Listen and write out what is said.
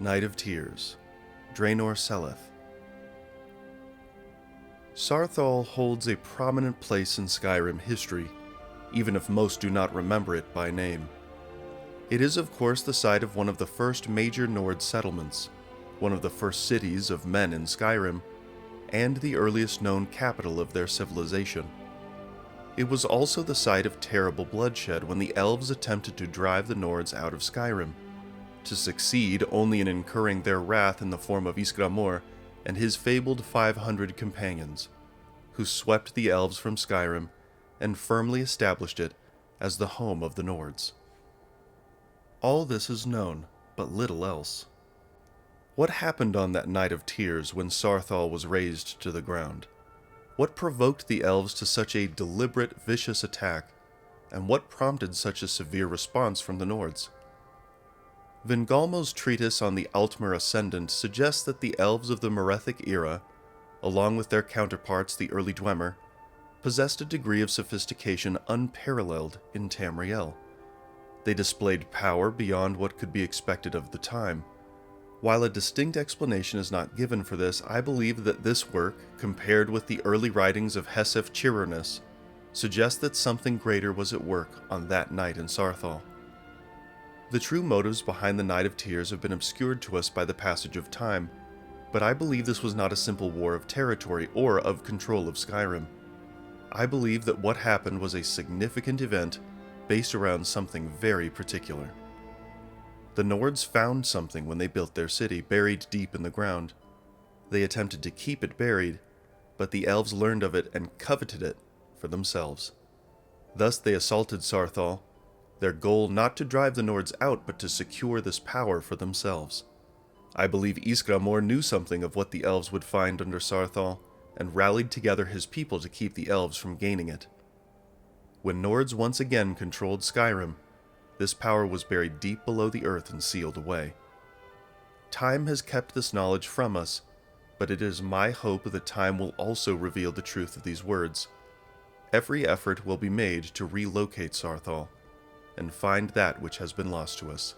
Night of Tears, Draenor Seleth. Saarthal holds a prominent place in Skyrim history, even if most do not remember it by name. It is of course the site of one of the first major Nord settlements, one of the first cities of men in Skyrim, and the earliest known capital of their civilization. It was also the site of terrible bloodshed when the elves attempted to drive the Nords out of Skyrim, to succeed only in incurring their wrath in the form of Ysgramor and his fabled 500 companions, who swept the elves from Skyrim and firmly established it as the home of the Nords. All this is known, but little else. What happened on that Night of Tears when Saarthal was razed to the ground? What provoked the elves to such a deliberate, vicious attack, and what prompted such a severe response from the Nords? Vingalmo's treatise on the Altmer Ascendant suggests that the elves of the Merethic era, along with their counterparts the early Dwemer, possessed a degree of sophistication unparalleled in Tamriel. They displayed power beyond what could be expected of the time. While a distinct explanation is not given for this, I believe that this work, compared with the early writings of Hesef Chirurnus, suggests that something greater was at work on that night in Saarthal. The true motives behind the Night of Tears have been obscured to us by the passage of time, but I believe this was not a simple war of territory or of control of Skyrim. I believe that what happened was a significant event based around something very particular. The Nords found something when they built their city, buried deep in the ground. They attempted to keep it buried, but the elves learned of it and coveted it for themselves. Thus they assaulted Saarthal, their goal not to drive the Nords out but to secure this power for themselves. I believe Ysgramor knew something of what the elves would find under Saarthal, and rallied together his people to keep the elves from gaining it. When Nords once again controlled Skyrim, this power was buried deep below the earth and sealed away. Time has kept this knowledge from us, but it is my hope that time will also reveal the truth of these words. Every effort will be made to relocate Saarthal and find that which has been lost to us.